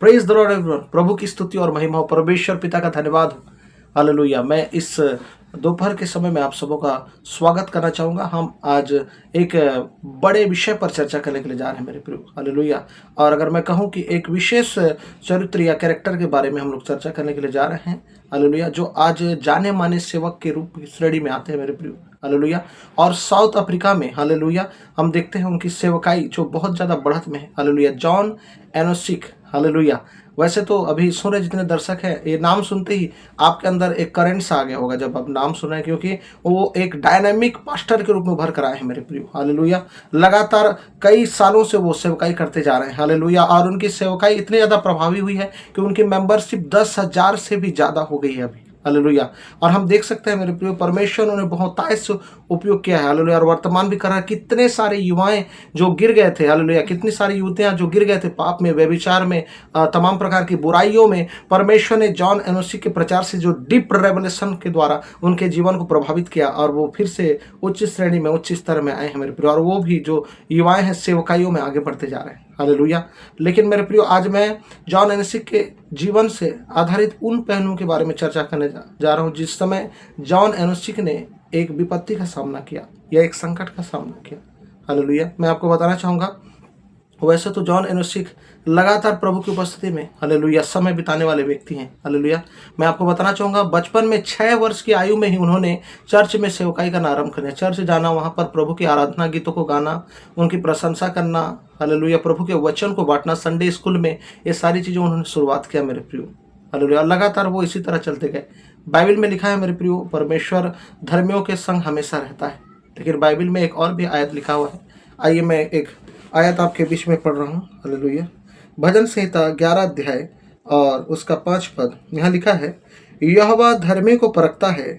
Praise the Lord everyone. प्रभु की स्तुति और महिमा हो, परमेश्वर पिता का धन्यवाद हो। हालेलुया। मैं इस दोपहर के समय में आप सबों का स्वागत करना चाहूँगा। हम आज एक बड़े विषय पर चर्चा करने के लिए जा रहे हैं मेरे प्रियो। हालेलुया। और अगर मैं कहूँ कि एक विशेष चरित्र या कैरेक्टर के बारे में हम लोग चर्चा करने के लिए जा रहे हैं। हालेलुया। जो आज जाने माने सेवक के रूप की श्रेणी में आते हैं मेरे प्रियो। हालेलुया। और साउथ अफ्रीका में हालेलुया हम देखते हैं उनकी सेवकाई जो बहुत ज़्यादा बढ़त में है। हालेलुया। जॉन एनोसिक। हालेलुया। वैसे तो अभी सुन रहे जितने दर्शक हैं, ये नाम सुनते ही आपके अंदर एक करंट सा आ गया होगा जब आप नाम सुन रहे हैं, क्योंकि वो एक डायनामिक पास्टर के रूप में उभर कर आए हैं मेरे प्रियो। हालेलुया। लगातार कई सालों से वो सेवकाई करते जा रहे हैं। हालेलुया। और उनकी सेवकाई इतनी ज़्यादा प्रभावी हुई है कि उनकी मेंबरशिप 10,000 से भी ज़्यादा हो गई है अभी। हालेलुया। और हम देख सकते हैं मेरे प्रियो, परमेश्वर उन्होंने बहुतायत से उपयोग किया है। हालेलुया। और वर्तमान भी कर रहा है। कितने सारे युवाएं जो गिर गए थे, हालेलुया, कितनी सारी युवतियां जो गिर गए थे पाप में, व्यभिचार में, तमाम प्रकार की बुराइयों में, परमेश्वर ने जॉन एनोसी के प्रचार से जो डीप रेवलेशन के द्वारा उनके जीवन को प्रभावित किया और वो फिर से उच्च श्रेणी में, उच्च स्तर में आए हैं मेरे प्रियो। और वो भी जो युवाएं हैं सेवकाइयों में आगे बढ़ते जा रहे हैं। हालेलुया। लेकिन मेरे प्रियो, आज मैं जॉन एनोसी के जीवन से आधारित उन पहलुओं के बारे में चर्चा करने जा रहा हूँ जिस समय जॉन एनोसी ने एक विपत्ति का सामना किया या एक संकट का सामना किया। हालेलुया। मैं आपको बताना चाहूँगा, वैसे तो जॉन एनोसी लगातार प्रभु की उपस्थिति में हालेलुया समय बिताने वाले व्यक्ति हैं। हालेलुया। मैं आपको बताना चाहूँगा, बचपन में 6 वर्ष की आयु में ही उन्होंने चर्च में सेवकाई का आरंभ करना, चर्च जाना, वहाँ पर प्रभु की आराधना गीतों को गाना, उनकी प्रशंसा करना, हालेलुया, प्रभु के वचन को बांटना, संडे स्कूल में, ये सारी चीज़ें उन्होंने शुरुआत किया मेरे प्रियो। हालेलुया। लगातार वो इसी तरह चलते गए। बाइबल में लिखा है मेरे प्रियो, परमेश्वर धर्मियों के संग हमेशा रहता है। लेकिन बाइबल में एक और भी आयत लिखा हुआ है। आइए मैं एक आयत आपके बीच में पढ़ रहा हूँ। हालेलुया। भजन संहिता 11 अध्याय और उसका 5 पद। यहाँ लिखा है, यहोवा धर्मी को परखता है,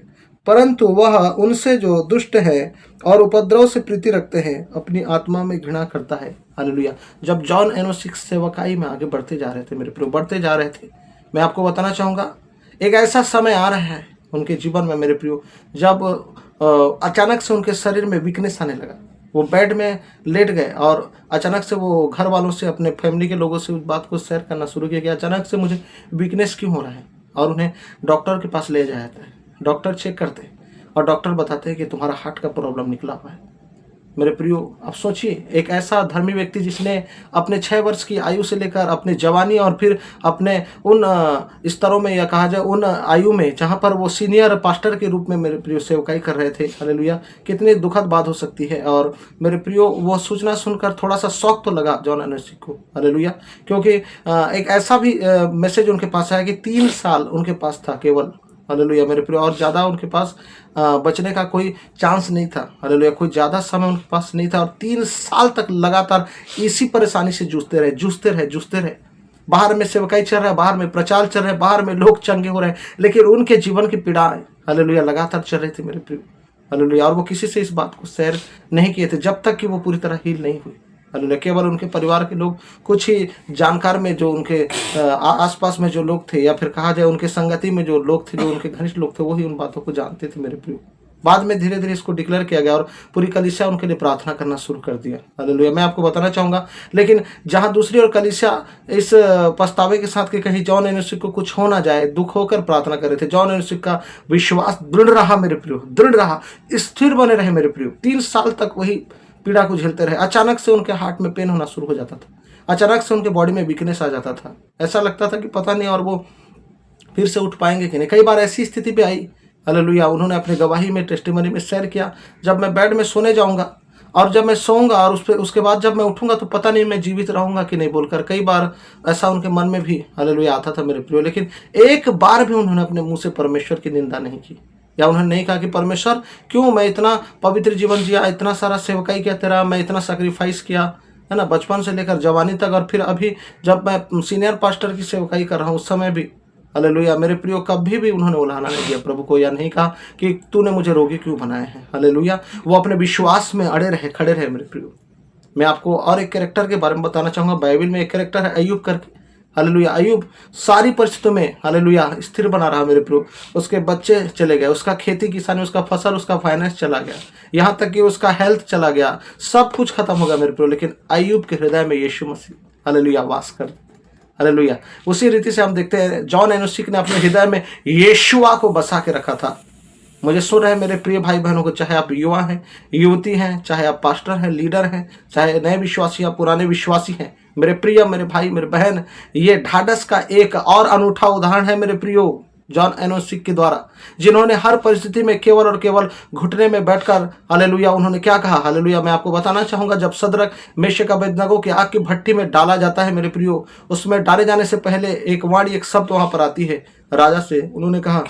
परंतु वह उनसे जो दुष्ट है और उपद्रव से प्रीति रखते हैं अपनी आत्मा में घृणा करता है। हालेलुया। जब जॉन एनोसी सेवकाई में आगे बढ़ते जा रहे थे मेरे प्रियो, बढ़ते जा रहे थे, मैं आपको बताना चाहूँगा एक ऐसा समय आ रहा है उनके जीवन में मेरे प्रियो, जब अचानक से उनके शरीर में वीकनेस आने लगा। वो बेड में लेट गए और अचानक से वो घर वालों से, अपने फैमिली के लोगों से उस बात को शेयर करना शुरू किया कि अचानक से मुझे वीकनेस क्यों हो रहा है। और उन्हें डॉक्टर के पास ले जाया जाता है। डॉक्टर चेक करते हैं और डॉक्टर बताते हैं कि तुम्हारा हार्ट का प्रॉब्लम निकला हुआ है। मेरे प्रियो, आप सोचिए, एक ऐसा धर्मी व्यक्ति जिसने अपने 6 वर्ष की आयु से लेकर अपने जवानी और फिर अपने उन स्तरों में, या कहा जाए उन आयु में जहाँ पर वो सीनियर पास्टर के रूप में मेरे प्रियो सेवकाई कर रहे थे। हालेलुया। कितनी दुखद बात हो सकती है। और मेरे प्रियो, वो सूचना सुनकर थोड़ा सा शौक तो लगा जॉन एनोसी को। हालेलुया। क्योंकि एक ऐसा भी मैसेज उनके पास आया कि 3 साल उनके पास था केवल। हालेलुया मेरे प्रियो। और ज़्यादा उनके पास बचने का कोई चांस नहीं था। हालेलुया। कोई ज़्यादा समय उनके पास नहीं था। और 3 साल तक लगातार इसी परेशानी से जूझते रहे। बाहर में सेवकाई चल रहा है, बाहर में प्रचार चल रहा है, बाहर में लोग चंगे हो रहे हैं, लेकिन उनके जीवन की पीड़ाएं हालेलुया लगातार चल रही थी मेरे प्रियो। हालेलुया। और वो किसी से इस बात को शेयर नहीं किए थे जब तक कि वो पूरी तरह हील नहीं हुई। हालेलुया। केवल उनके परिवार के लोग, कुछ ही जानकार में जो उनके आसपास में जो लोग थे, या फिर कहा जाए उनके संगति में जो लोग थे, जो उनके घनिष्ठ लोग थे, वही उन बातों को जानते थे मेरे प्रियो। बाद में धीरे धीरे इसको डिक्लेयर किया गया और पूरी कलीसिया उनके लिए प्रार्थना करना शुरू कर दिया। हालेलुया। मैं आपको बताना चाहूँगा, लेकिन जहाँ दूसरी ओर कलीसिया इस पछतावे के साथ कि कहीं जॉन एनोसी को कुछ हो ना जाए, दुख होकर प्रार्थना कर रहे थे। जॉन एनोसी का विश्वास दृढ़ रहा मेरे प्रियो, दृढ़ रहा, स्थिर बने रहे मेरे प्रियो। 3 साल तक वही पीड़ा को झेलते रहे। अचानक से उनके हार्ट में पेन होना शुरू हो जाता था, अचानक से उनके बॉडी में वीकनेस आ जाता था। ऐसा लगता था कि पता नहीं और वो फिर से उठ पाएंगे कि नहीं। कई बार ऐसी स्थिति भी आई। हालेलुया। उन्होंने अपनी गवाही में, टेस्टिमनी में शेयर किया, जब मैं बेड में सोने जाऊंगा और जब मैं सोऊंगा और उसके बाद जब मैं उठूंगा तो पता नहीं मैं जीवित रहूंगा कि नहीं, बोलकर कई बार ऐसा उनके मन में भी हालेलुया आता था मेरे प्रियो। लेकिन एक बार भी उन्होंने अपने मुंह से परमेश्वर की निंदा नहीं की, या उन्होंने नहीं कहा कि परमेश्वर क्यों, मैं इतना पवित्र जीवन जिया, इतना सारा सेवकाई किया तेरा, मैं इतना सैक्रिफाइस किया, है ना, बचपन से लेकर जवानी तक, और फिर अभी जब मैं सीनियर पास्टर की सेवकाई कर रहा हूँ उस समय भी। हालेलुया मेरे प्रियो, कभी भी उन्होंने उलाहना नहीं दिया प्रभु को, या नहीं कहा कि तूने मुझे रोगी क्यों बनाया है। हालेलुया। वो अपने विश्वास में अड़े रहे, खड़े रहे मेरे प्रियो। मैं आपको और एक कैरेक्टर के बारे में बताना चाहूँगा। बाइबल में एक कैरेक्टर है अय्यूब करके। हालेलुया। अय्यूब सारी परिस्थितियों में हालेलुया स्थिर बना रहा मेरे प्रियो। उसके बच्चे चले गए, उसका खेती किसानी, उसका फसल, उसका फाइनेंस चला गया, यहाँ तक कि उसका हेल्थ चला गया, सब कुछ खत्म हो गया मेरे प्रियो। लेकिन अय्यूब के हृदय में यीशु मसीह हालेलुया वास कर हालेलुया। उसी रीति से हम देखते हैं जॉन एनोसिक ने अपने हृदय में यीशुआ को बसा के रखा था। मुझे सुन रहे मेरे प्रिय भाई बहनों को, चाहे आप युवा हैं, युवती हैं, चाहे आप पास्टर हैं, लीडर हैं, चाहे नए विश्वासी या पुराने विश्वासी हैं, मेरे प्रिय, मेरे भाई, मेरे बहन, ये ढाढ़स का एक और अनूठा उदाहरण है मेरे प्रियो जॉन एनोसिक के द्वारा, जिन्होंने हर परिस्थिति में केवल और केवल घुटने में बैठकर हालेलुया उन्होंने क्या कहा। हालेलुया। मैं आपको बताना चाहूंगा, जब सदरक मेशक अबेदनगो की आग की भट्टी में डाला जाता है मेरे प्रियो, उसमें डाले जाने से पहले एक वाणी, एक शब्द वहां पर आती है राजा से। उन्होंने कहा,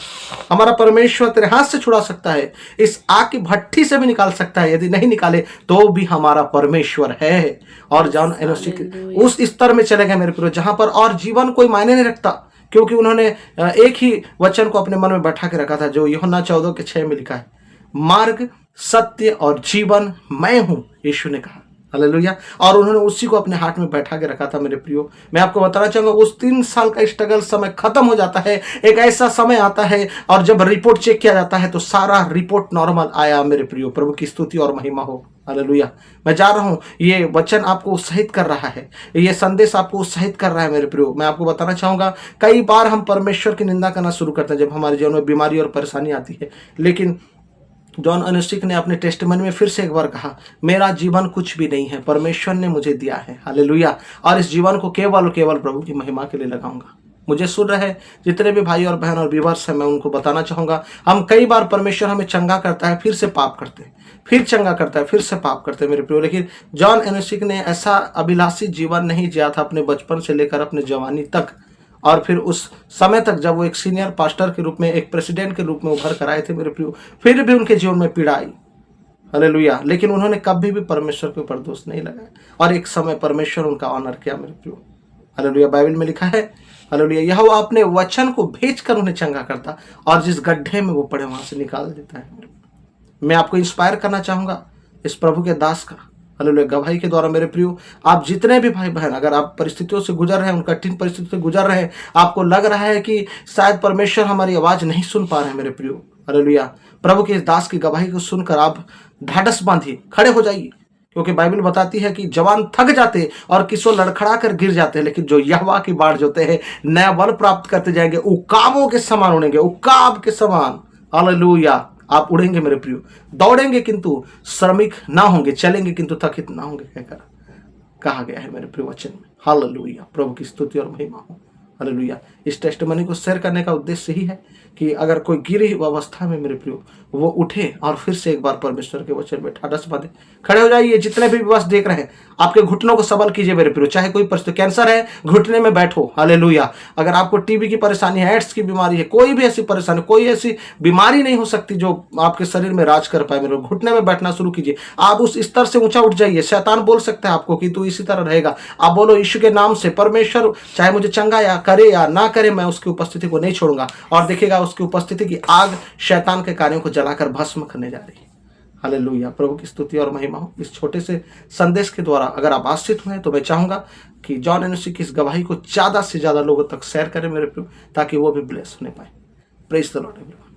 हमारा परमेश्वर तेरे हाथ से छुड़ा सकता है, इस आग की भट्टी से भी निकाल सकता है, यदि नहीं निकाले तो भी हमारा परमेश्वर है। और जॉन एनोसिक उस स्तर में चले गए मेरे प्रियो, जहां पर और जीवन कोई मायने नहीं रखता, क्योंकि उन्होंने एक ही वचन को अपने मन में बैठा के रखा था, जो यूहन्ना 14:6 में लिखा है, मार्ग, सत्य और जीवन मैं हूं, यीशु ने कहा। हालेलुया। और उन्होंने उसी को अपने हाथ में बैठा के रखा था मेरे प्रियो। मैं आपको बताना चाहूंगा, उस 3 साल का स्ट्रगल समय खत्म हो जाता है, एक ऐसा समय आता है और जब रिपोर्ट चेक किया जाता है तो सारा रिपोर्ट नॉर्मल आया मेरे प्रियो। प्रभु की स्तुति और महिमा हो। हालेलुया। मैं जा रहा हूं, ये वचन आपको उत्साहित कर रहा है, ये संदेश आपको उत्साहित कर रहा है मेरे प्रियो। मैं आपको बताना चाहूंगा, कई बार हम परमेश्वर की निंदा करना शुरू करते हैं जब हमारे जीवन में बीमारी और परेशानी आती है, लेकिन जॉन एनोसिक ने अपने टेस्टिमनी में फिर से एक बार कहा, मेरा जीवन कुछ भी नहीं है, परमेश्वर ने मुझे दिया है। हालेलुया। और इस जीवन को केवल और केवल प्रभु की महिमा के लिए लगाऊंगा। मुझे सुन रहे जितने भी भाई और बहन और व्यूअर्स हैं, मैं उनको बताना चाहूंगा, हम कई बार परमेश्वर हमें चंगा करता है, फिर से पाप करते हैं, फिर चंगा करता है, फिर से पाप करते हैं मेरे प्रियो। लेकिन जॉन एनोसिक ने ऐसा अभिलाषी जीवन नहीं जिया था अपने बचपन से लेकर अपने जवानी तक, और फिर उस समय तक जब वो एक सीनियर पास्टर के रूप में, एक प्रेसिडेंट के रूप में उभर कर आए थे मेरे प्रियो, फिर भी उनके जीवन में पीड़ा आई। हालेलुया। लेकिन उन्होंने कभी भी परमेश्वर के ऊपर दोष नहीं लगाया, और एक समय परमेश्वर उनका ऑनर किया मेरे प्रियो। हालेलुया। बाइबल में लिखा है, हालेलुया, यहोवा अपने वचन को भेजकर उन्हें चंगा करता और जिस गड्ढे में वो पड़े वहां से निकाल देता है। मैं आपको इंस्पायर करना चाहूंगा इस प्रभु के दास का, हालेलुया, गवाही के द्वारा मेरे प्रियो। आप जितने भी भाई बहन, अगर आप परिस्थितियों से गुजर रहे हैं, उन कठिन परिस्थितियों से गुजर रहे हैं, आपको लग रहा है कि शायद परमेश्वर हमारी आवाज नहीं सुन पा रहे हैं मेरे प्रियो, हालेलुया, प्रभु के इस दास की गवाही को सुनकर आप ढाढ़स बांधिए, खड़े हो जाइए, क्योंकि बाइबल बताती है कि जवान थक जाते और किसो लड़खड़ा कर गिर जाते हैं, लेकिन जो यहोवा की बाट जोते हैं नया बल प्राप्त करते जाएंगे, उकाबों के समान उड़ेंगे, उकाब के समान। हालेलुया। आप उड़ेंगे मेरे प्रियो, दौड़ेंगे किंतु श्रमिक ना होंगे, चलेंगे किंतु थकित ना होंगे, कहकर कहा गया है मेरे प्रिय वचन में। हालेलुया। प्रभु की स्तुति और महिमा हो। हालेलुया। इस टेस्टिमनी को शेयर करने का उद्देश्य यही है कि अगर कोई गिरी हुई अवस्था में मेरे प्रियो, वो उठे और फिर से एक बार परमेश्वर के वचन में ढाढ़स बांधे। खड़े हो जाइए, जितने भी बस देख रहे हैं, आपके घुटनों को सबल कीजिए मेरे प्रियो। चाहे कोई परिस्थिति, कैंसर है, घुटने में बैठो। हालेलुया। अगर आपको टीबी की परेशानी है, एड्स की बीमारी है, कोई भी ऐसी परेशानी, कोई ऐसी बीमारी नहीं हो सकती जो आपके शरीर में राज कर पाए मेरे, घुटने में बैठना शुरू कीजिए। आप उस स्तर से ऊंचा उठ जाइए। शैतान बोल सकता है आपको कि तू इसी तरह रहेगा, आप बोलो यीशु के नाम से, परमेश्वर चाहे मुझे चंगा या करे या ना करे, मैं उसकी उपस्थिति को नहीं छोड़ूंगा। और देखिएगा उसकी उपस्थिति की आग शैतान के कार्यों को जलाकर भस्म करने जा रही है। हालेलुया। प्रभु की स्तुति और महिमा हो। इस छोटे से संदेश के द्वारा अगर आप आश्रित हुए तो मैं चाहूंगा कि जॉन एनोसिक की इस गवाही को ज्यादा से ज्यादा लोगों तक शेयर करें मेरे प्रियो, ताकि वो भी ब्लेस होने पाए। Praise the Lord everyone.